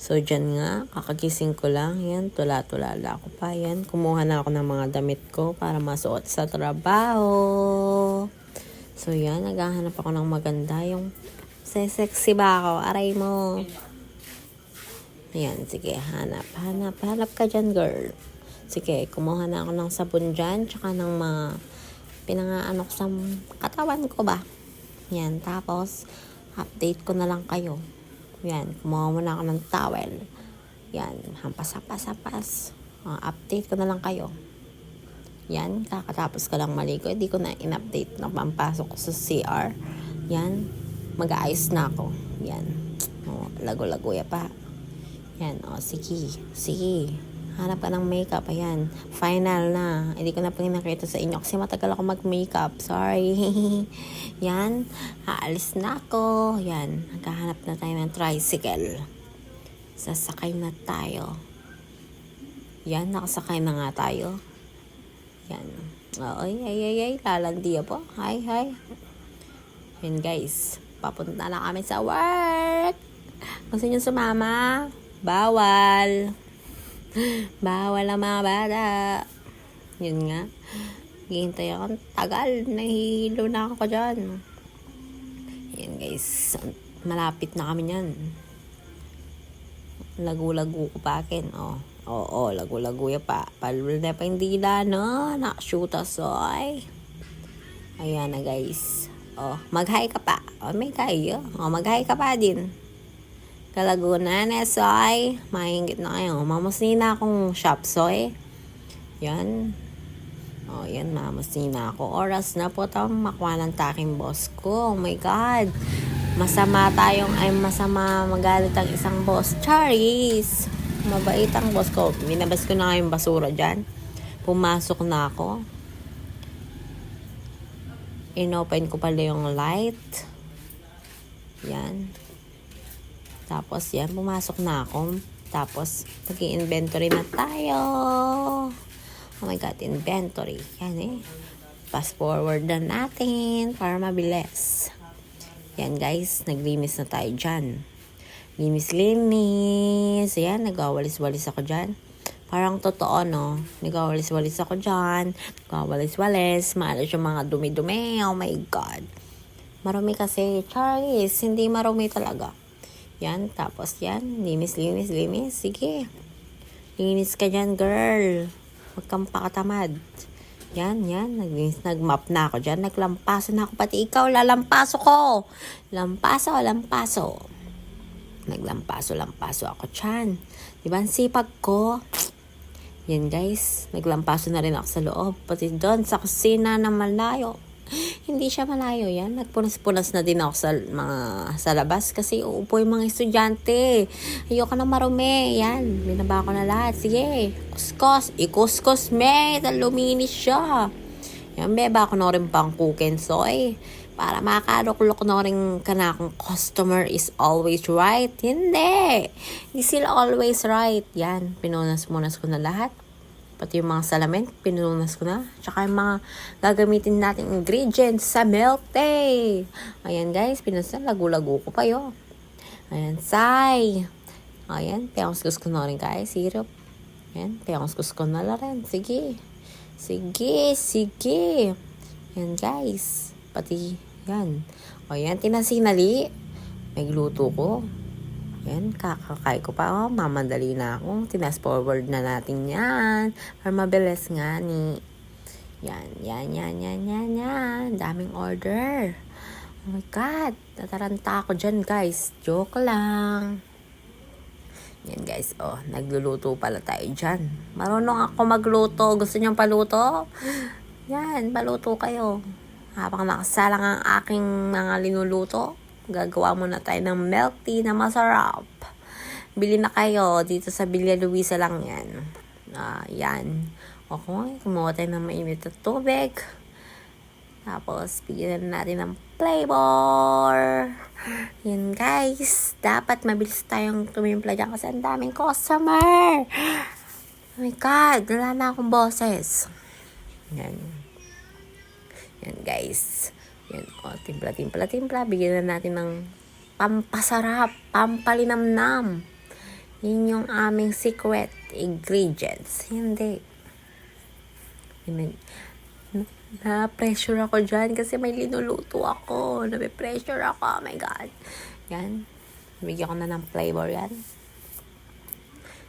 So, dyan nga, kakagising ko lang. Yan, tula-tulala ako pa. Yan, kumuha na ako ng mga damit ko para masuot sa trabaho. So, yan, naghahanap ako ng maganda. Yung sexy ba ako? Aray mo. Ayan, sige, hanap ka dyan, girl. Sige, kumuha na ako ng sabon dyan, tsaka ng mga pinangaano ko sa katawan ko ba. Yan, tapos, update ko na lang kayo. Yan, kumuha muna ako ng towel. Yan, hampas. Update ko na lang kayo. Yan, kakatapos ko lang maligo. Hindi ko na in-update na pampasok ko sa CR. Yan, mag-aayos na ako. Yan, lago-lago ya pa. Yan, sige. Hanap ka ng makeup. Ayan, final na. Hindi ko na pinakita sa inyo kasi matagal ako mag-makeup. Sorry. Yan, aalis na ako. Yan, naghahanap na tayo ng tricycle. Sasakay na tayo. Yan, nakasakay na nga tayo. Yan. Ay, lalandi po. Hi. Yan guys, papunta na kami sa work. Gusto nyo sumama? Bawal ang mga bata. Yun nga, hihintay ako tagal, nahihilo na ako dyan. Yan guys, malapit na kami yan. Lagu-lago ko pa akin. Lagu-lago ya pa. Palul na pa yung dila, no? Nakashoota soy. Ayan na guys. Mag-hi ka pa. May kayo. Mag-hi ka pa din. Kalaguna na, soy. Mahingit na kayo. Mamusina akong shop, soy. Yan. Yan, mamusina ako. Oras na po itong makuha ng taking boss ko. Oh my God. Masama magalit ang isang boss. Charis. Mabait ang boss ko. Binabas ko na yung basura dyan. Pumasok na ako. Inopen ko pala yung light. Yan. Tapos yan, pumasok na ako. Tapos, nag-inventory na tayo. Oh my God, inventory. Yan fast forward na natin para mabilis. Yan guys, naglinis na tayo dyan. Linis. Yan, nagawalis-walis ako dyan. Parang totoo, no? Nagawalis-walis ako dyan. Nagawalis-walis. Maalas yung mga dumi-dumi. Oh my God. Marumi kasi. Charis, hindi marumi talaga. Yan, tapos yan. Linis. Sige. Linis ka dyan, girl. Huwag kang pakatamad. Yan. Nag-map na ako dyan. Naglampaso na ako. Pati ikaw, lalampaso ko. Lampaso. Naglampaso ako dyan. Diba, ang sipag ko? Yan, guys. Naglampaso na rin ako sa loob. Pati doon, sa kusina na malayo. Hindi siya malayo yan. Nagpunas-punas na din ako sa labas kasi uupo yung mga estudyante. Ayoko na marumi. Yan. Binaba ko na lahat. Sige. Kuskus. Ikuskus, me. Luminis siya. Yan, beba ko na rin pang cooking soy. Para makaluklok na rin ka na kung customer is always right. Hindi sila always right. Yan. Pinunas-munas ko na lahat. Pati yung mga salamin, pinunas ko na. Tsaka yung mga gagamitin nating ingredients sa milk tea. Ayan guys, pinunas na. Lagu-lago ko pa yun. Ayan, say. Ayan, piyanguskus ko na rin guys. Syrup. Ayan, piyanguskus ko na rin. Sige. Ayan guys. Pati, yan. Ayan, tinasinali. May gluto ko. Yan, kakakay ko pa. Mamadali na ako. Tinas forward na natin yan. Para mabilis nga ni. Yan. Daming order. Oh my God. Nataranta ako dyan, guys. Joke lang. Yan, guys. Nagluluto pala tayo dyan. Marunong ako magluto. Gusto niyong paluto? Yan, paluto kayo. Habang nakasalang ang aking mga linuluto, gagawa muna tayo ng milk tea na masarap. Bili na kayo. Dito sa Villa Luisa lang yan. Yan. Okay. Kumuha tayo ng mainit na tubig. Tapos, bigyan natin ng flavor. Yan guys. Dapat mabilis tayong tumimpla dyan kasi ang daming customer. Oh my God. Wala na akong boses. Yan guys. Yan, timpla. Bigyan na natin ng pampasarap, pampalinamnam. Yun yung aming secret ingredients. Hindi. Na-pressure ako dyan kasi may linuluto ako. Na-pressure ako. Oh my God. Yan. Binigyan ko na ng flavor yan.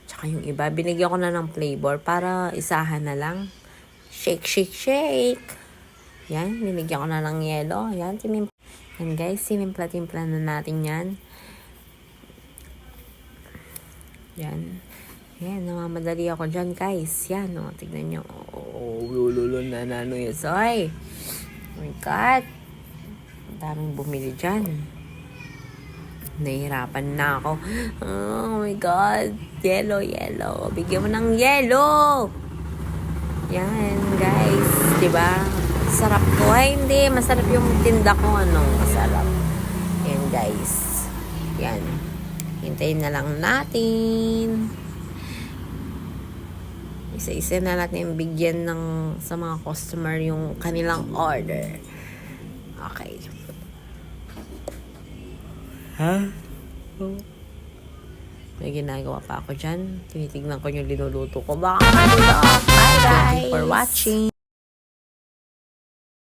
Tsaka yung iba, binigyan ko na ng flavor para isahan na lang. Shake, shake, shake. Yan. Binigyan ko na ng yelo. Yan. Yan guys. Sinimpla-timpla na natin yan. Yan. Yan, namamadali ako dyan, guys. Yan, o. Tignan nyo. Oh, lululo na nano yun. Soy. Oh my God. Ang daming bumili dyan. Nahihirapan na ako. Oh my God. Yellow, yellow. Bigyan mo ng yellow. Yan, guys. Diba? Sarap ko. Ay, hindi. Masarap yung tinda ko. Masarap. Yan, guys. Yan. Hintayin na lang natin. Isa-isa na natin bigyan sa mga customer yung kanilang order. Okay. Ha? May ginagawa pa ako dyan. Tinitignan ko yung linuluto ko. Baka Bye guys! Thank you for watching.